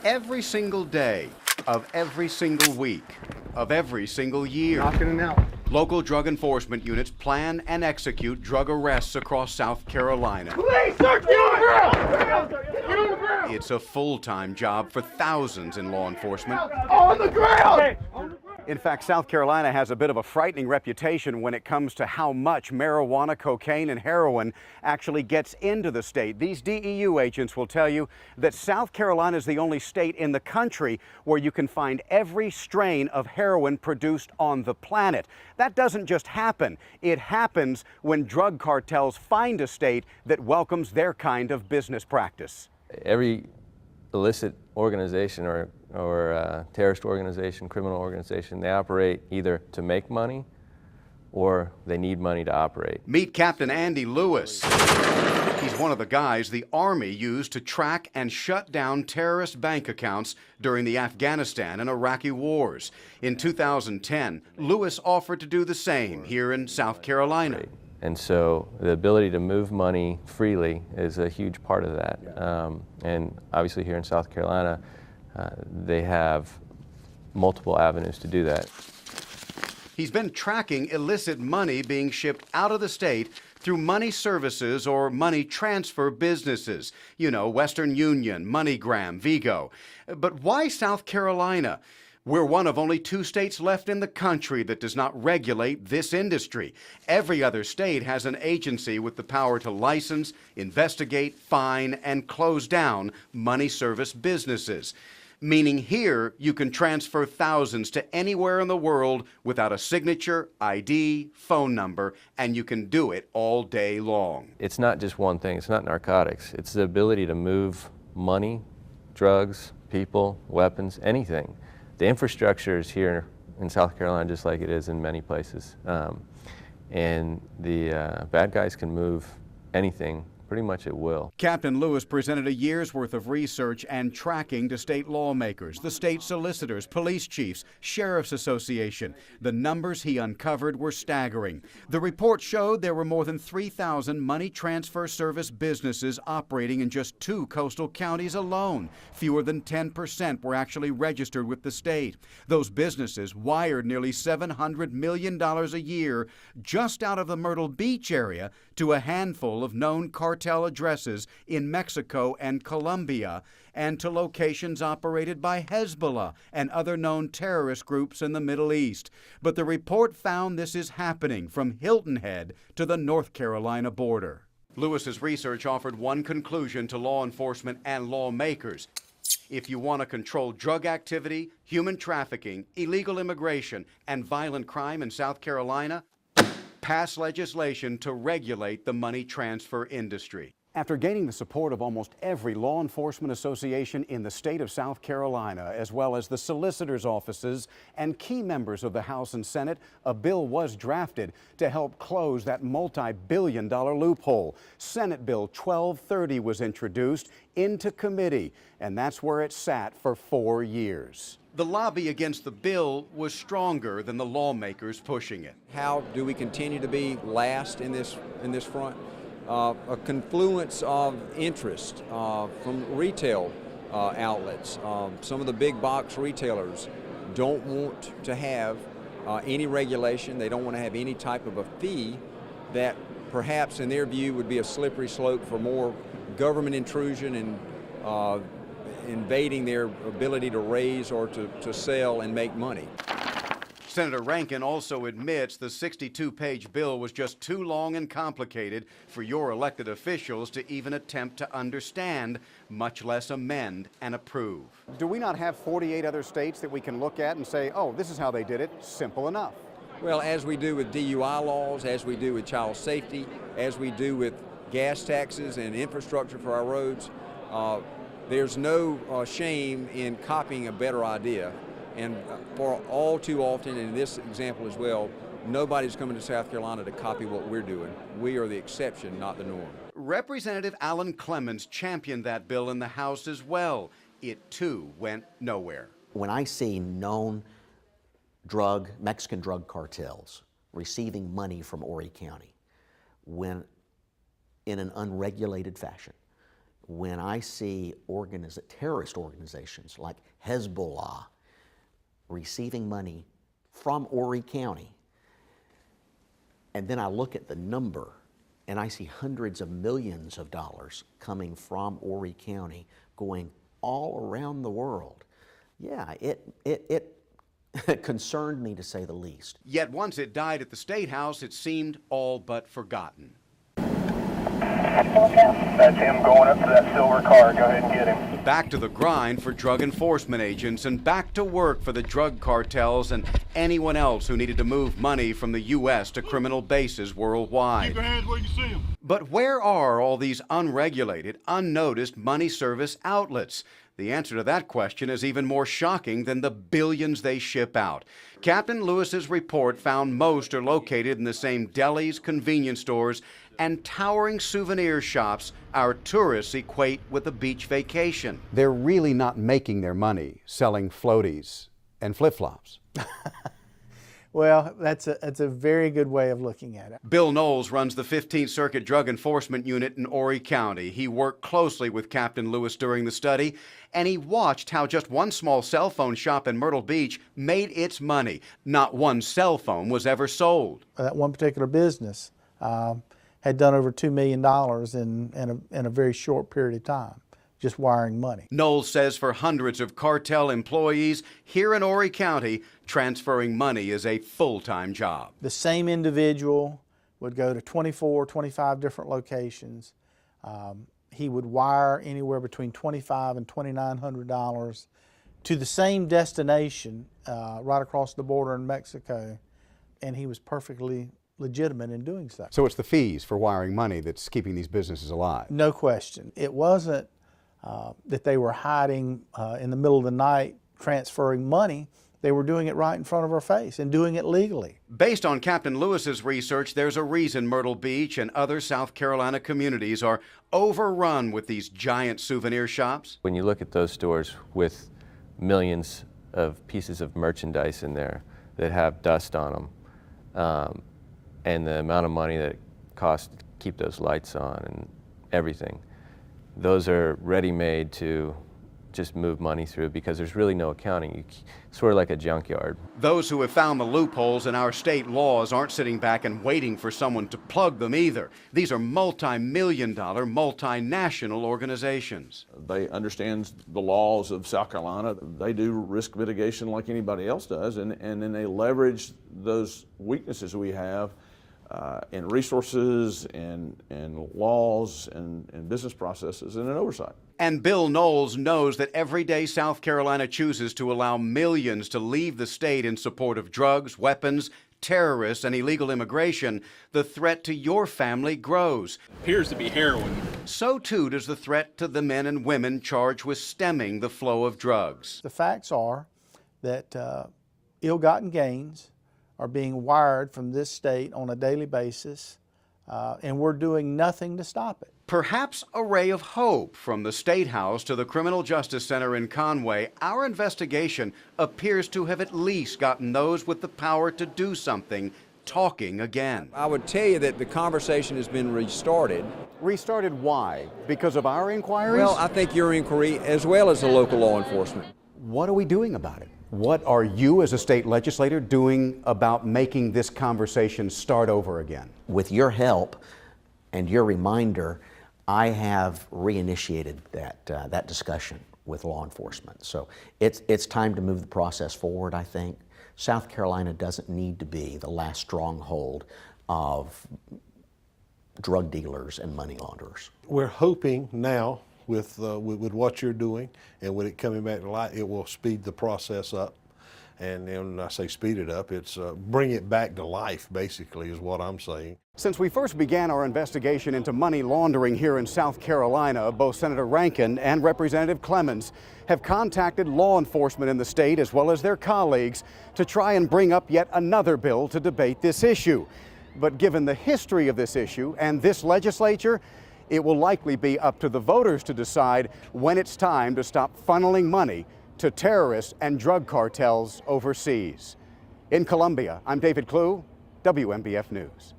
Every single day of every single week of every single year. Knocking it out. Local drug enforcement units plan and execute drug arrests across South Carolina. Police, search the ground! Get on the ground! It's a full-time job for thousands in law enforcement. On the ground! Hey. In fact, South Carolina has a bit of a frightening reputation when it comes to how much marijuana, cocaine, and heroin actually gets into the state. These DEU agents will tell you that South Carolina is the only state in the country where you can find every strain of heroin produced on the planet. That doesn't just happen. It happens when drug cartels find a state that welcomes their kind of business practice. Every illicit organization or terrorist organization, criminal organization, they operate either to make money or they need money to operate. Meet Captain Andy Lewis. He's one of the guys the Army used to track and shut down terrorist bank accounts during the Afghanistan and Iraqi wars. In 2010, Lewis offered to do the same here in South Carolina. And so the ability to move money freely is a huge part of that. And obviously here in South Carolina, they have multiple avenues to do that. He's been tracking illicit money being shipped out of the state through money services or money transfer businesses. You know, Western Union, MoneyGram, Vigo. But why South Carolina? We're one of only 2 states left in the country that does not regulate this industry. Every other state has an agency with the power to license, investigate, fine, and close down money service businesses. Meaning here, you can transfer thousands to anywhere in the world without a signature, ID, phone number, and you can do it all day long. It's not just one thing. It's not narcotics. It's the ability to move money, drugs, people, weapons, anything. The infrastructure is here in South Carolina just like it is in many places. And the bad guys can move anything pretty much at will. Captain Lewis presented a year's worth of research and tracking to state lawmakers, the state solicitors, police chiefs, sheriff's association. The numbers he uncovered were staggering. The report showed there were more than 3,000 money transfer service businesses operating in just 2 coastal counties alone. Fewer than 10% were actually registered with the state. Those businesses wired nearly $700 million a year just out of the Myrtle Beach area to a handful of known cartel addresses in Mexico and Colombia, and to locations operated by Hezbollah and other known terrorist groups in the Middle East. But the report found this is happening from Hilton Head to the North Carolina border. Lewis's research offered one conclusion to law enforcement and lawmakers. If you want to control drug activity, human trafficking, illegal immigration, and violent crime in South Carolina, pass legislation to regulate the money transfer industry. After gaining the support of almost every law enforcement association in the state of South Carolina, as well as the solicitors' offices and key members of the House and Senate, a bill was drafted to help close that multi-billion-dollar loophole. Senate Bill 1230 was introduced into committee, and that's where it sat for 4 years. The lobby against the bill was stronger than the lawmakers pushing it. How do we continue to be last in this front? A confluence of interest from retail outlets. Some of the big box retailers don't want to have any regulation. They don't want to have any type of a fee that perhaps in their view would be a slippery slope for more government intrusion and invading their ability to raise or to sell and make money. Senator Rankin also admits the 62-page bill was just too long and complicated for your elected officials to even attempt to understand, much less amend and approve. Do we not have 48 other states that we can look at and say, oh, this is how they did it, simple enough? Well, as we do with DUI laws, as we do with child safety, as we do with gas taxes and infrastructure for our roads, there's no shame in copying a better idea. And for all too often, in this example as well, nobody's coming to South Carolina to copy what we're doing. We are the exception, not the norm. Representative Alan Clemens championed that bill in the House as well. It, too, went nowhere. When I see known Mexican drug cartels receiving money from Horry County when in an unregulated fashion, when I see terrorist organizations like Hezbollah receiving money from Horry County, and then I look at the number and I see hundreds of millions of dollars coming from Horry County going all around the world, yeah, it concerned me, to say the least. Yet once it died at the State House, it seemed all but forgotten. That's him going up to that silver car. Go ahead and get him. Back to the grind for drug enforcement agents, and back to work for the drug cartels and anyone else who needed to move money from the U.S. to criminal bases worldwide. Keep your hands where you see him. But where are all these unregulated, unnoticed money service outlets? The answer to that question is even more shocking than the billions they ship out. Captain Lewis's report found most are located in the same delis, convenience stores, and towering souvenir shops our tourists equate with a beach vacation. They're really not making their money selling floaties and flip-flops. Well, that's a very good way of looking at it. Bill Knowles runs the 15th Circuit Drug Enforcement Unit in Horry County. He worked closely with Captain Lewis during the study, and he watched how just one small cell phone shop in Myrtle Beach made its money. Not one cell phone was ever sold. That one particular business had done over $2 million in a very short period of time, just wiring money. Knowles says for hundreds of cartel employees here in Horry County, transferring money is a full-time job. The same individual would go to 24, 25 different locations. He would wire anywhere between $2,500 and $2,900 to the same destination right across the border in Mexico, and he was perfectly legitimate in doing so. So it's the fees for wiring money that's keeping these businesses alive? No question. It wasn't that they were hiding in the middle of the night transferring money. They were doing it right in front of our face and doing it legally. Based on Captain Lewis's research, there's a reason Myrtle Beach and other South Carolina communities are overrun with these giant souvenir shops. When you look at those stores with millions of pieces of merchandise in there that have dust on them, and the amount of money that it costs to keep those lights on and everything, those are ready-made to just move money through because there's really no accounting. It's sort of like a junkyard. Those who have found the loopholes in our state laws aren't sitting back and waiting for someone to plug them either. These are multi-million-dollar, multinational organizations. They understand the laws of South Carolina. They do risk mitigation like anybody else does, and then they leverage those weaknesses we have in resources and laws and business processes and in oversight. And Bill Knowles knows that every day South Carolina chooses to allow millions to leave the state in support of drugs, weapons, terrorists, and illegal immigration, the threat to your family grows. Appears to be heroin. So too does the threat to the men and women charged with stemming the flow of drugs. The facts are that ill-gotten gains are being wired from this state on a daily basis, and we're doing nothing to stop it. Perhaps a ray of hope from the State House to the Criminal Justice Center in Conway, our investigation appears to have at least gotten those with the power to do something talking again. I would tell you that the conversation has been restarted. Restarted why? Because of our inquiries? Well, I think your inquiry as well as the local law enforcement. What are we doing about it? What are you as a state legislator doing about making this conversation start over again? With your help and your reminder, I have reinitiated that discussion with law enforcement. So it's time to move the process forward, I think. South Carolina doesn't need to be the last stronghold of drug dealers and money launderers. We're hoping now with what you're doing and with it coming back to light, it will speed the process up. And then when I say speed it up, it's bring it back to life, basically, is what I'm saying. Since we first began our investigation into money laundering here in South Carolina, both Senator Rankin and Representative Clemens have contacted law enforcement in the state as well as their colleagues to try and bring up yet another bill to debate this issue. But given the history of this issue and this legislature, it will likely be up to the voters to decide when it's time to stop funneling money to terrorists and drug cartels overseas. In Columbia, I'm David Clue, WMBF News.